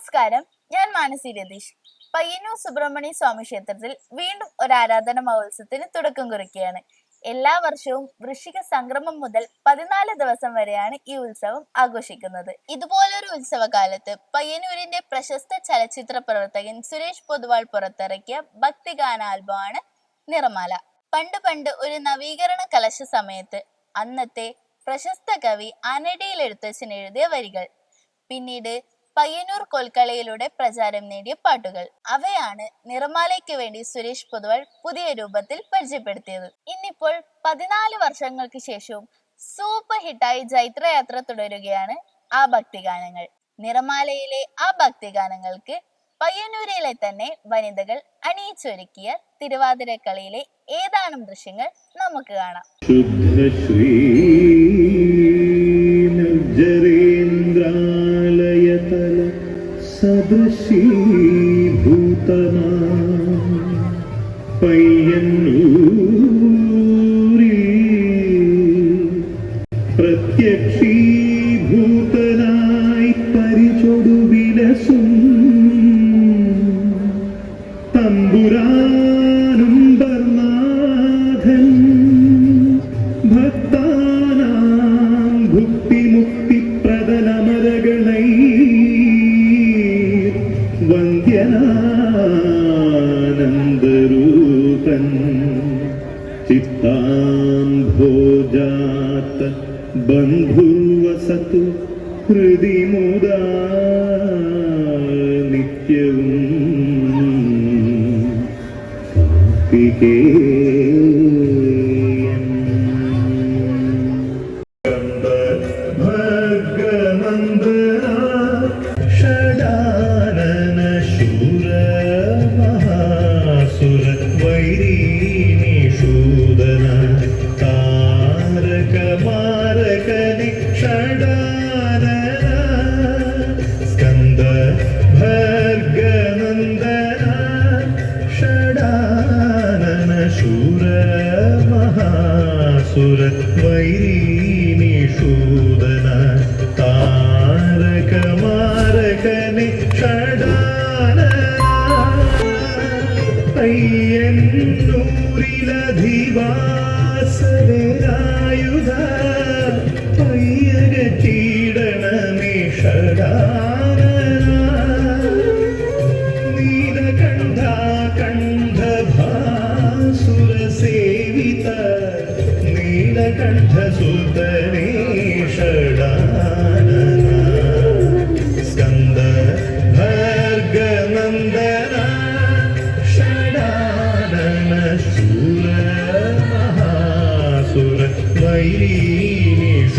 നമസ്കാരം, ഞാൻ മാനസി രതീഷ്. പയ്യന്നൂർ സുബ്രഹ്മണ്യ സ്വാമി ക്ഷേത്രത്തിൽ വീണ്ടും ഒരു ആരാധന മഹോത്സവത്തിന് തുടക്കം കുറിക്കുകയാണ്. എല്ലാ വർഷവും വൃശ്ചിക സംക്രമം മുതൽ 14 ദിവസം വരെയാണ് ഈ ഉത്സവം ആഘോഷിക്കുന്നത്. ഇതുപോലൊരു ഉത്സവകാലത്ത് പയ്യന്നൂരിന്റെ പ്രശസ്ത ചലച്ചിത്ര പ്രവർത്തകൻ സുരേഷ് പൊതുവാൾ പുറത്തിറക്കിയ ഭക്തിഗാന ആൽബമാണ് നിറമാല. പണ്ട് ഒരു നവീകരണ കലശ സമയത്ത് അന്നത്തെ പ്രശസ്ത കവി ആനടിയിൽ എഴുത്തച്ഛൻ എഴുതിയ വരികൾ, പിന്നീട് പയ്യന്നൂർ കൊൽക്കളയിലൂടെ പ്രചാരം നേടിയ പാട്ടുകൾ, അവയാണ് നിറമാലയ്ക്ക് വേണ്ടി സുരേഷ് പൊതുവാൾ പുതിയ രൂപത്തിൽ പരിചയപ്പെടുത്തിയത്. ഇന്നിപ്പോൾ 14 വർഷങ്ങൾക്ക് ശേഷവും സൂപ്പർ ഹിറ്റായി ജൈത്രയാത്ര തുടരുകയാണ് ആ ഭക്തിഗാനങ്ങൾ. നിറമാലയിലെ ആ ഭക്തിഗാനങ്ങൾക്ക് പയ്യന്നൂരിലെ തന്നെ വനിതകൾ അണിയിച്ചൊരുക്കിയ തിരുവാതിരക്കളിയിലെ ഏതാനും ദൃശ്യങ്ങൾ നമുക്ക് കാണാം. പ്രത്യക്ഷീഭൂതനായി പരിചൊടുവിലസും തമ്പുരാനും ബർനാഥൻ ഭക്താനാം ഭുക്തിമുക്തിപ്രദനമരഗണൈ വന്ദ്യനാനന്ദരൂപൻ ചിത്താംഭോജാത ബന്ധുർവസതു ഹൃദി മുദാ നിത്യവും കാർത്തികേയൻ. ഭഗനന്ദന ഷഡാനന ശൂര മഹാസുര വൈരീനിഷൂദന താരകമാരകനി ഷഡാനന സ്കന്ദ ഭഗനന്ദന ഷഡാനന ശൂര മഹാസുര വൈരീനിഷൂദന താരകമാരകനി ഷഡാനന പയ്യന്നൂരിലധിവാസരായുധ പയ്യകീടണമേ ഷഡാനന നീലകണ്ഠ കണ്ഠഭാസുരസേവിത നീലകണ്ഠസുതനേ ഷഡാനന സ്കന്ദ ഭഗനന്ദന ഷഡാനന ശൂര മഹാസുര വൈരീനിഷൂദന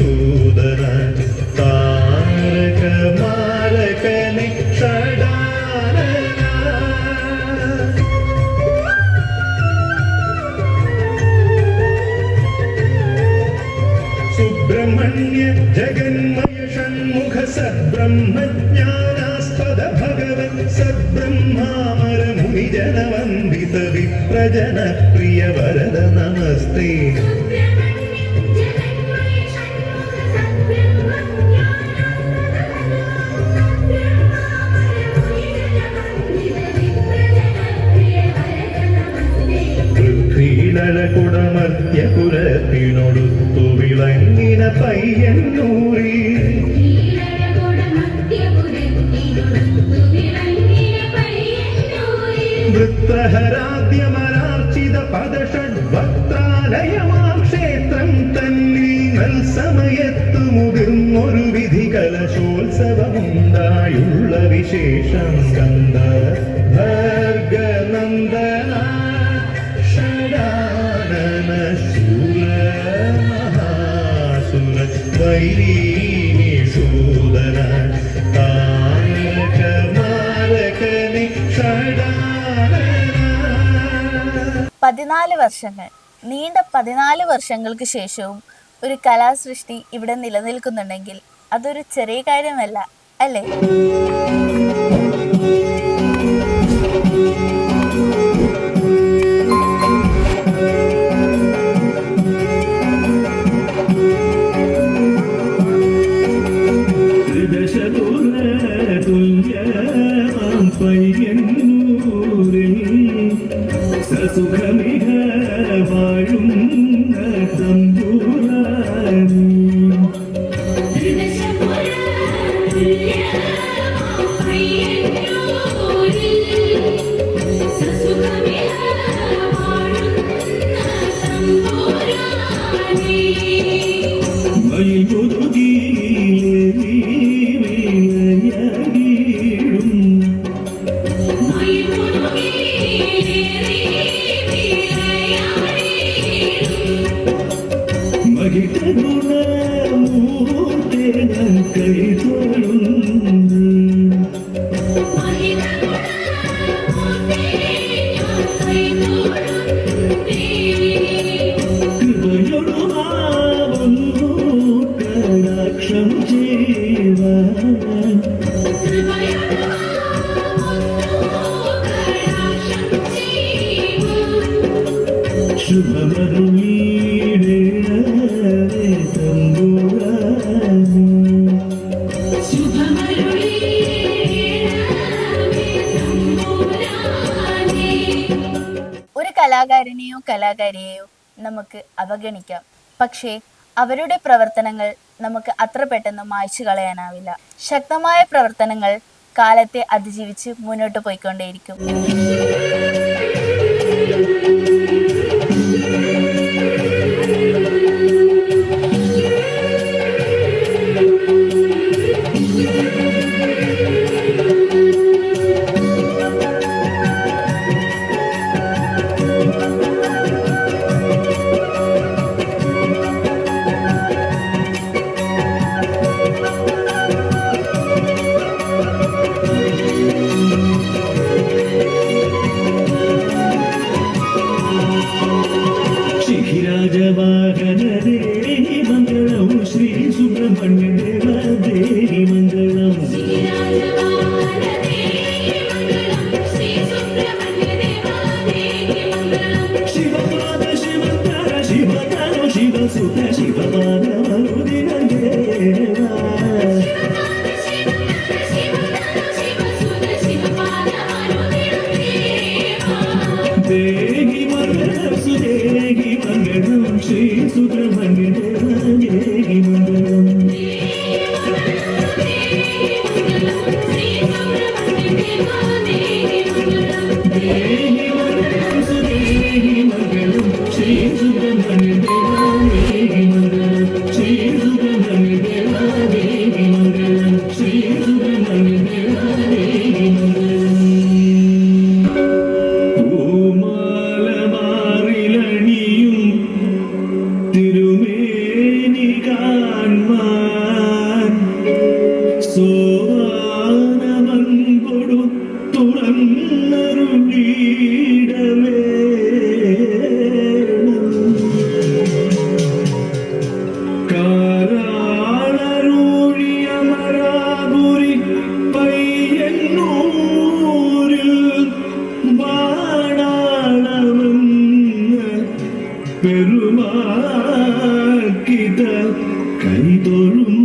താരകമാരകനി ഷഡാനന. സുബ്രഹ്മണ്യ ജഗന്മയ ഷൺമുഖ സദ്ബ്രഹ്മജ്ഞാനാസ്പദ ഭഗവൻ സദ്ബ്രഹ്മാമര മുനിജനവന്ദിത വിപ്രജന പ്രിയ വരദ നമസ്തേ. പൃഥ്വീലകുടമർത്യപുരത്തിനൊടുത്തു വിളങ്ങിന പയ്യന്നൂരിൽ വൃത്രഹരാദ്യമരാർച്ചിത പദഷഡ്വക്ത്രാലയമാം ക്ഷേത്രം തന്നിൽ നൽസമയത്തു മുതിർന്നൊരു വിധി കലശോത്സവമുണ്ടായുള്ള വിശേഷം. സ്കന്ദ ഭഗനന്ദന ഷഡാനന ശൂര മഹാസുര വൈരീനിഷൂദന താരകമാരകനി ഷഡാനന. 14 വർഷങ്ങൾ, നീണ്ട 14 വർഷങ്ങൾക്ക് ശേഷവും ഒരു കലാസൃഷ്ടി ഇവിടെ നിലനിൽക്കുന്നുണ്ടെങ്കിൽ അതൊരു ചെറിയ കാര്യമല്ല, അല്ലേ? ദശ തുല്യമാം പയ്യന്നൂരിൽ സസുഖമിക വാഴുന്ന തമ്പുരാനീ. ഒരു കലാകാരനെയോ കലാകാരിയെയോ നമുക്ക് അവഗണിക്കാം, പക്ഷേ അവരുടെ പ്രവർത്തനങ്ങൾ നമുക്ക് അത്ര പെട്ടെന്ന് മായ്ച്ചു കളയാനാവില്ല. ശക്തമായ പ്രവർത്തനങ്ങൾ കാലത്തെ അതിജീവിച്ച് മുന്നോട്ട് പോയിക്കൊണ്ടേയിരിക്കും. രാജവാഹനദേഹി മംഗളം ശ്രീ സുബ്രഹ്മണ്യ ദേവദേഹി മംഗളം. ശിവപാദ ശിവതര ശിവതനു ശിവസുത ശിവപാദമരുദിന ദേവാ. ദേഹി മംഗളം സുദേഹി മംഗളം ശ്രീ സുബ്രഹ്മണ്യ ദേവദേഹി മംഗളം. ദേഹി മംഗളം സുദേഹി മംഗളം ശ്രീ സുബ്രഹ്മണ്യ ദേവദേഹി മംഗളം. ശ്രീ സുബ്രഹ്മണ്യ ദേവദേഹി മംഗളം. ശ്രീ സുബ്രഹ്മണ്യ ദേവദേഹി മംഗളം. പൂമാലമാറിലണിയും തിരുമേനി കാൺമാൻ സോവാനമൻകൊടു തുറന്നരുളീടമേ. കാരാളരൂഴിയ മരാപുരി പയ്യന്നൂരിൽ വാണാളമെന്ന് പെരുമാക്കിത കൈതൊഴും